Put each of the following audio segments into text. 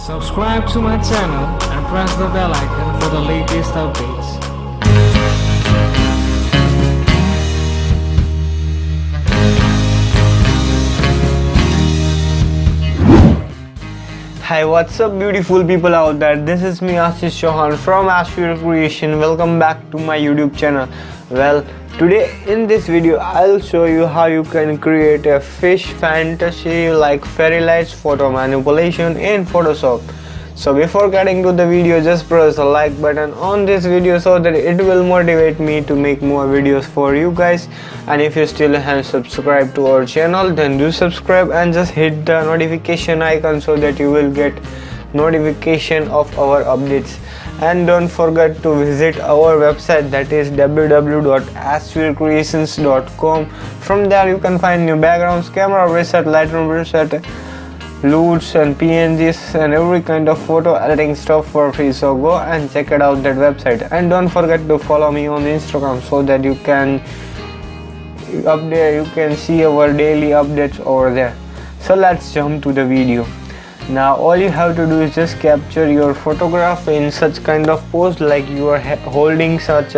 Subscribe to my channel and press the bell icon for the latest updates. Hi, what's up beautiful people out there? This is me Ashvircreations from ashvircreations. Welcome back to my YouTube channel. Well, today in this video I'll show you how you can create a fish fantasy like fairy lights photo manipulation in Photoshop. So before getting to the video, just press the like button on this video so that it will motivate me to make more videos for you guys. And if you still haven't subscribed to our channel, then do subscribe and just hit the notification icon so that you will get notification of our updates. And don't forget to visit our website, that is www.ashvircreations.com. From there you can find new backgrounds, camera preset, lightroom preset, loots and PNGs and every kind of photo editing stuff for free. So go and check it out, that website. And don't forget to follow me on Instagram so that you can see our daily updates over there. So let's jump to the video. Now all you have to do is just capture your photograph in such kind of pose, like you are holding such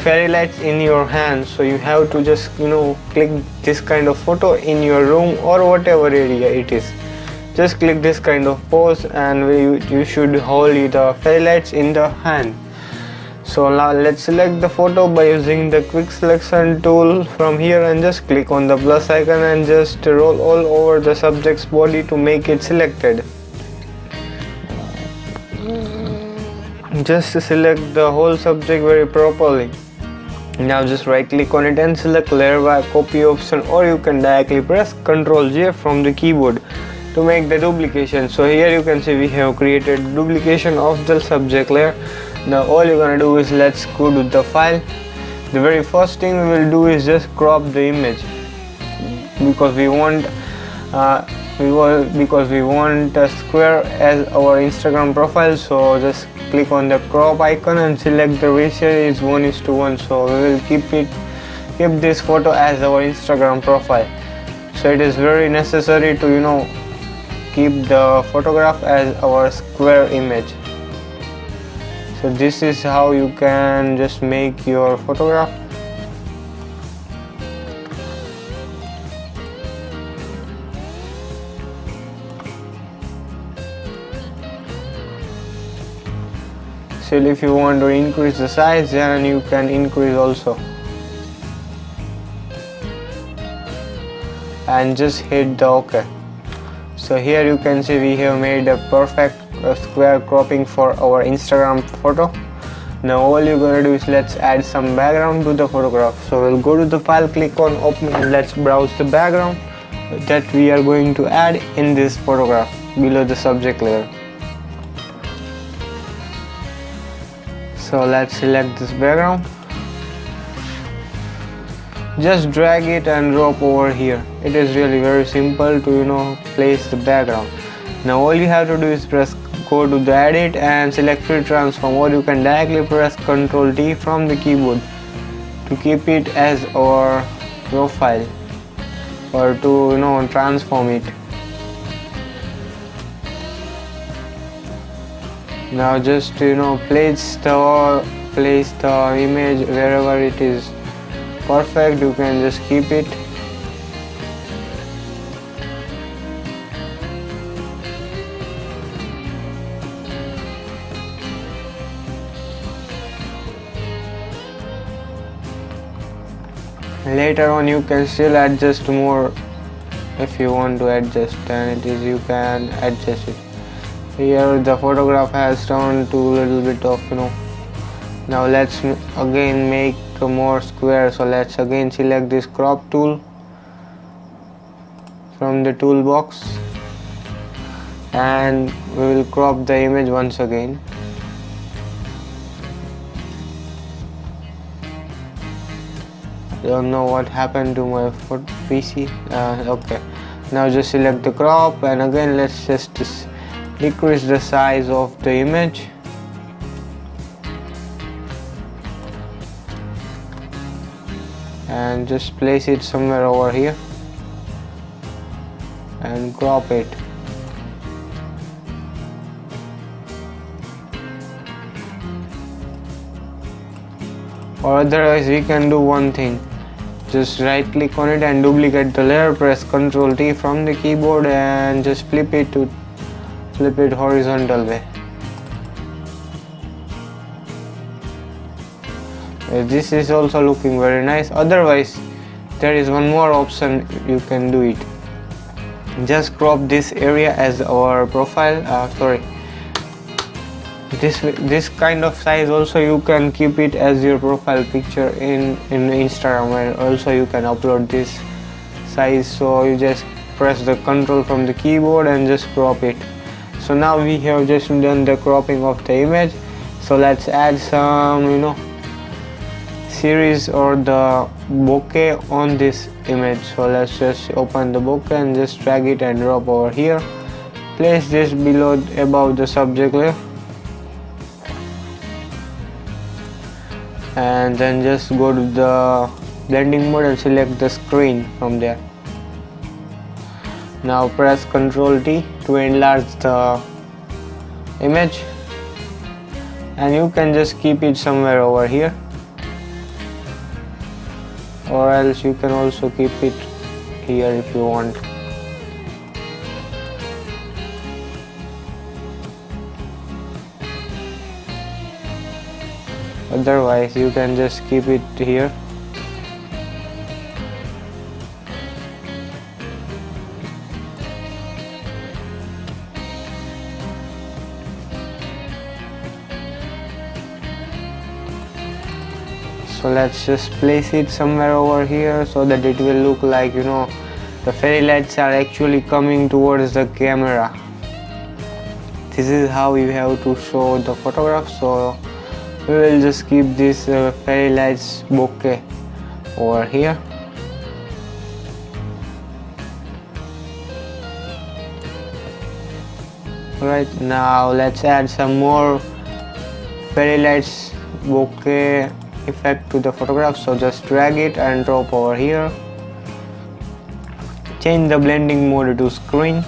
fairy lights in your hand. So you have to just click this kind of photo in your room or whatever area it is. Just click this kind of pose and you should hold the fairy lights in the hand. So now let's select the photo by using the quick selection tool from here, and just click on the plus icon and just roll all over the subject's body to make it selected. Just select the whole subject very properly. Now just right click on it and select layer by copy option, or you can directly press Ctrl J from the keyboard to make the duplication. So here you can see we have created duplication of the subject layer. Now all you're gonna do is let's go to the file. The very first thing we will do is just crop the image, because we want a square as our Instagram profile. So just click on the crop icon and select the ratio is 1:1. So we will keep this photo as our Instagram profile. So it is very necessary to keep the photograph as our square image. So this is how you can just make your photograph. So if you want to increase the size, then you can increase also. And just hit the OK. So here you can see we have made a perfect square cropping for our Instagram photo. Now all you're gonna do is let's add some background to the photograph. So we'll go to the file, click on open, and let's browse the background that we are going to add in this photograph below the subject layer. So let's select this background, just drag it and drop over here. It is really very simple to place the background. Now all you have to do is go to the edit and select free transform, or you can directly press Ctrl D from the keyboard to keep it as our profile, or to transform it. Now just place the image wherever it is perfect. You can just keep it. Later on you can still adjust more if you want to adjust, and you can adjust it. Here the photograph has turned to a little bit of Now let's again make more square. So let's again select this crop tool from the toolbox, and we will crop the image once again. Don't know what happened to my PC. Okay, now just select the crop, and again let's just decrease the size of the image. And just place it somewhere over here. and crop it. or otherwise we can do one thing, just right click on it and duplicate the layer, press Ctrl T from the keyboard and just flip it horizontal way. This is also looking very nice. Otherwise there is one more option, you can do it. Just crop this area as our profile, this kind of size also you can keep it as your profile picture in Instagram, and also you can upload this size. So you just press the Ctrl from the keyboard and just crop it. So now we have just done the cropping of the image. So let's add some series or the bokeh on this image. So let's just open the bokeh and just drag it and drop over here. Place this above the subject layer, and then just go to the blending mode and select the screen from there. Now press Ctrl T to enlarge the image, and you can just keep it somewhere over here, or else you can also keep it here if you want. Otherwise you can just keep it here. So let's just place it somewhere over here so that it will look like, the fairy lights are actually coming towards the camera. This is how you have to show the photograph. So we will just keep this fairy lights bokeh over here. Right, now let's add some more fairy lights bokeh effect to the photograph. So just drag it and drop over here. Change the blending mode to screen.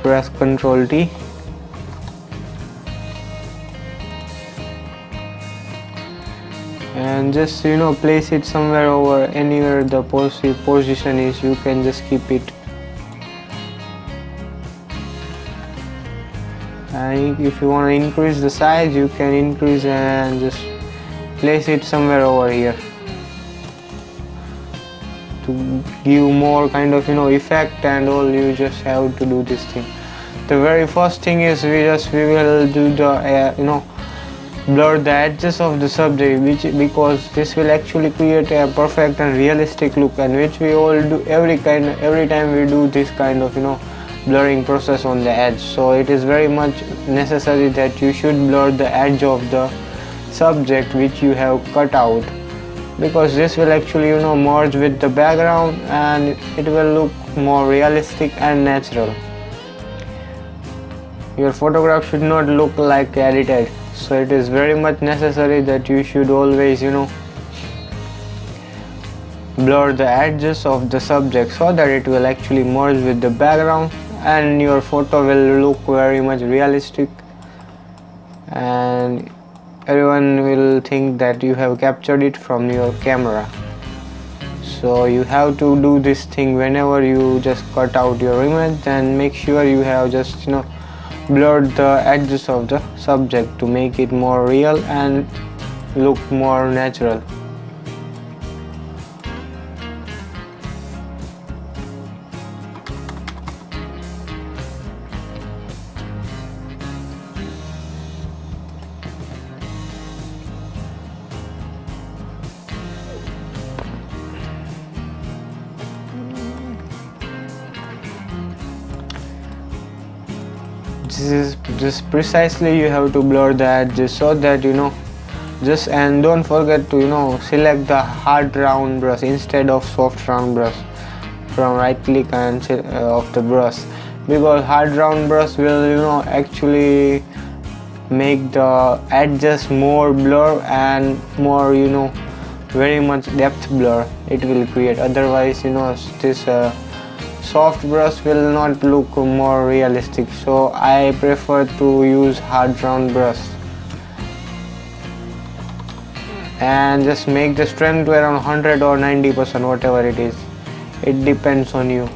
Press Ctrl T. And just place it somewhere over anywhere the position is. You can just keep it, and if you want to increase the size, you can increase and just place it somewhere over here to give more kind of effect and all. You just have to do this thing. The very first thing is we will do the blur the edges of the subject, because this will actually create a perfect and realistic look, and which we all do every time we do this kind of blurring process on the edge. So it is very much necessary that you should blur the edge of the subject which you have cut out, because this will actually merge with the background and it will look more realistic and natural. Your photograph should not look like edited. So it is very much necessary that you should always blur the edges of the subject so that it will actually merge with the background and your photo will look very much realistic, and everyone will think that you have captured it from your camera. So you have to do this thing whenever you just cut out your image, and make sure you have just blurred the edges of the subject to make it more real and look more natural. This is just precisely you have to blur the edges so that and don't forget to select the hard round brush instead of soft round brush from right click and of the brush, because hard round brush will actually make the edges more blur and more very much depth blur it will create. Otherwise this soft brush will not look more realistic, so I prefer to use hard round brush. and just make the strength to around 100 or 90%, whatever it is. It depends on you,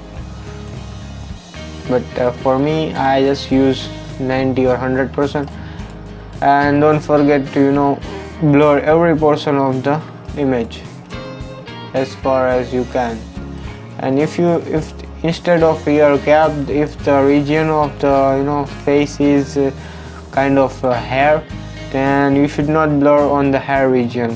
but for me I just use 90 or 100%. And don't forget to blur every portion of the image as far as you can. And if instead of your cap, if the region of the face is kind of hair, then you should not blur on the hair region.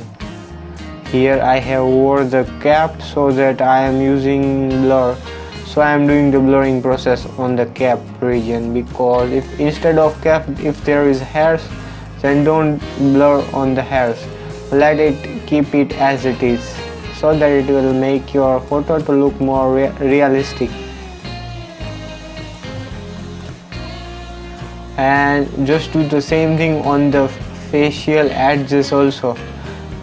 Here I have wore the cap so that I am using blur, so I am doing the blurring process on the cap region, because if instead of cap, if there is hairs, then don't blur on the hairs. Let it keep it as it is, so that it will make your photo to look more realistic. And just do the same thing on the facial edges also.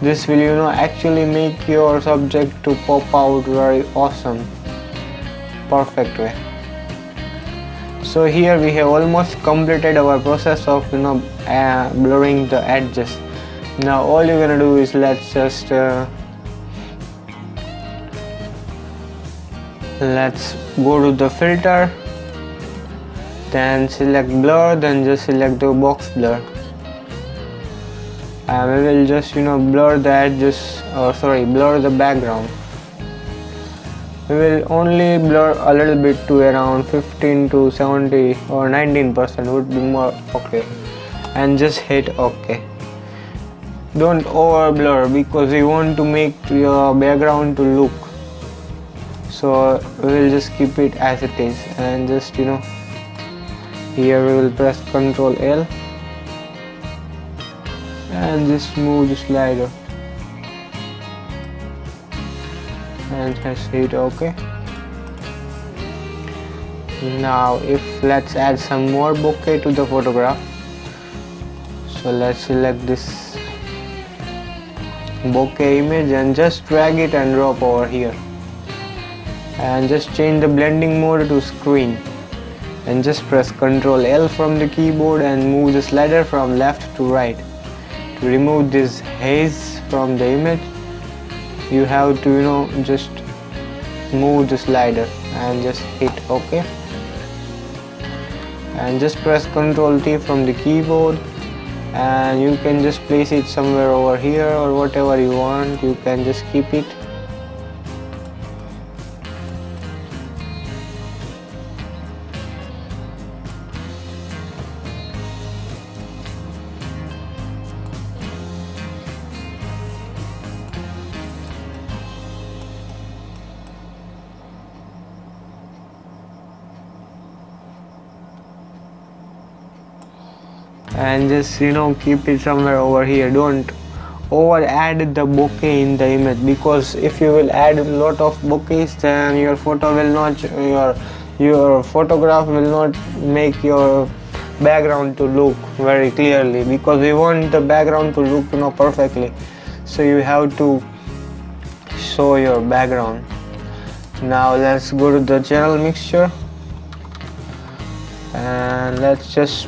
This will actually make your subject to pop out very awesome, perfect way. So here we have almost completed our process of blurring the edges. Now all you're gonna do is let's go to the filter, then select blur, then just select the box blur, and we will just blur the edges, or blur the background. We will only blur a little bit to around 15 to 70 or 19% would be more okay, and just hit OK. Don't over blur, because we want to make your background to look, so we will just keep it as it is. And just here we will press Ctrl L and just move the slider and just hit OK. Now let's add some more bokeh to the photograph. So let's select this bokeh image and just drag it and drop over here, and just change the blending mode to screen, and just press Ctrl L from the keyboard and move the slider from left to right. To remove this haze from the image, you have to just move the slider and just hit OK, and just press Ctrl T from the keyboard, and you can just place it somewhere over here or whatever you want. You can just keep it. And just keep it somewhere over here. Don't over add the bokeh in the image, because if you will add a lot of bokehs, then your photo will not, your photograph will not make your background to look very clearly, because we want the background to look perfectly. So you have to show your background. Now let's go to the channel mixture, and let's just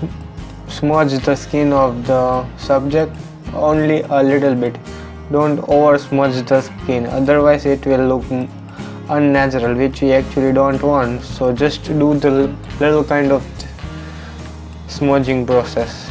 smudge the skin of the subject only a little bit. Don't over smudge the skin, otherwise it will look unnatural, which we actually don't want. So just do the little kind of smudging process.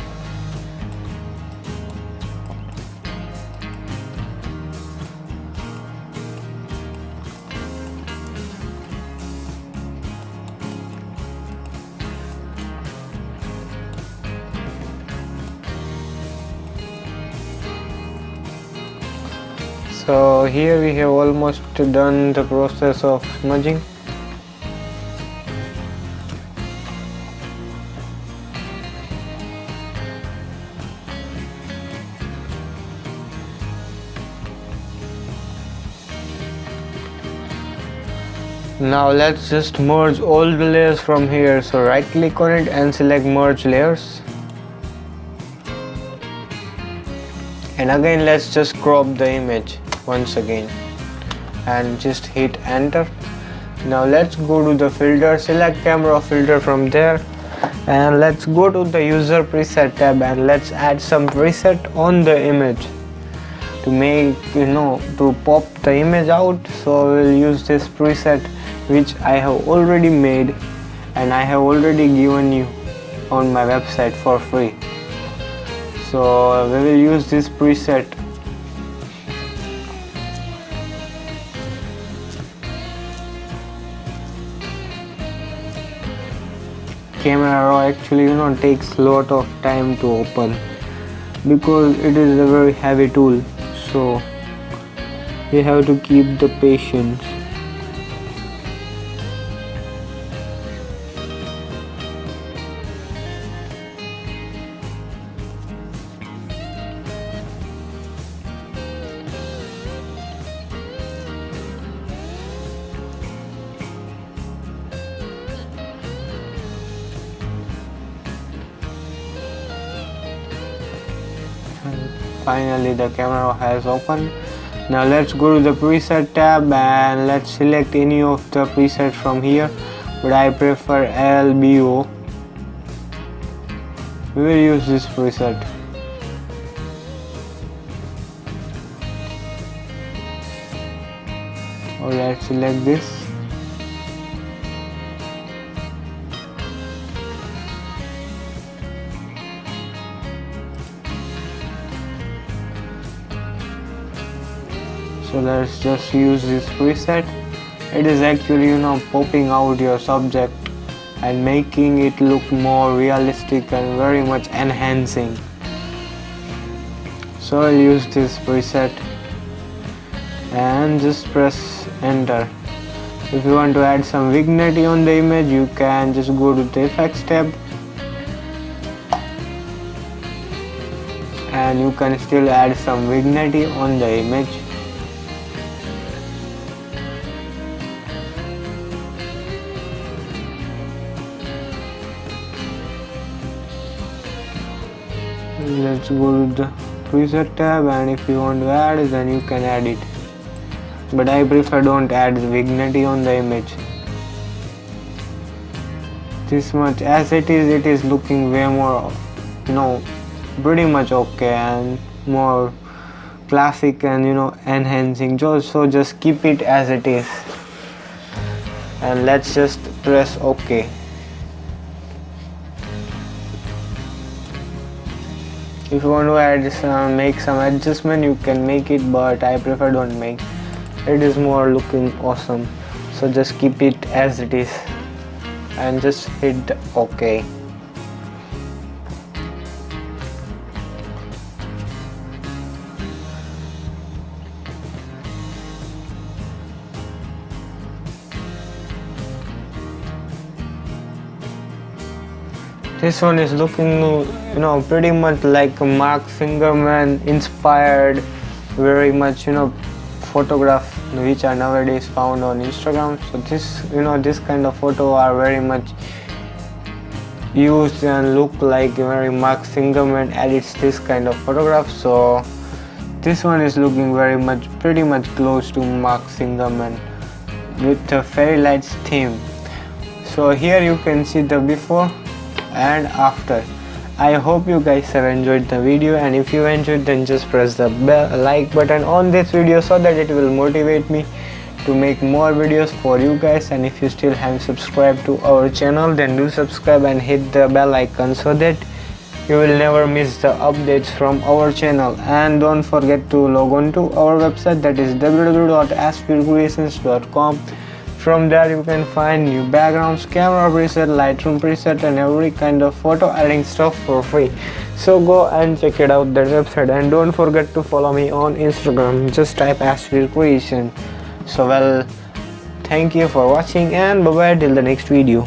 So here we have almost done the process of smudging. Now let's just merge all the layers from here. So right click on it and select merge layers. And again let's just crop the image once again and just hit enter. Now let's go to the filter, select camera filter from there, and let's go to the user preset tab and let's add some preset on the image. to make, to pop the image out. So we'll use this preset which I have already made and I have already given you on my website for free. So we will use this preset. Camera Raw actually takes lot of time to open because it is a very heavy tool, so you have to keep the patience. Finally the camera has opened. Now let's go to the preset tab and let's select any of the presets from here, but I prefer LBO. We will use this preset. Or let's select this. So let's just use this preset. It is actually popping out your subject and making it look more realistic and very much enhancing. So I'll use this preset and just press enter. If you want to add some vignette on the image, you can just go to the effects tab and you can still add some vignette on the image. Let's go to the preset tab, and if you want to add, then you can add it, but I prefer don't add the vignette on the image. This much as it is looking way more pretty much okay and more classic and enhancing. So just keep it as it is and let's just press OK. If you want to add make some adjustment, you can make it, but I prefer don't make. It is more looking awesome. So just keep it as it is and just hit OK. This one is looking pretty much like a Marksingerman inspired, very much photograph which are nowadays found on Instagram. So this kind of photo are very much used and look like very Marksingerman edits this kind of photograph. So this one is looking pretty much close to Marksingerman with the fairy lights theme. So here you can see the before and after. I hope you guys have enjoyed the video, and if you enjoyed, then just press the like button on this video so that it will motivate me to make more videos for you guys. And if you still haven't subscribed to our channel, then do subscribe and hit the bell icon so that you will never miss the updates from our channel. And don't forget to log on to our website, that is www.ashvircreations.com. From there you can find new backgrounds, camera preset, lightroom preset, and every kind of photo editing stuff for free. So go and check it out, that website, and don't forget to follow me on Instagram. Just type ashvircreations. So well, thank you for watching and bye bye till the next video.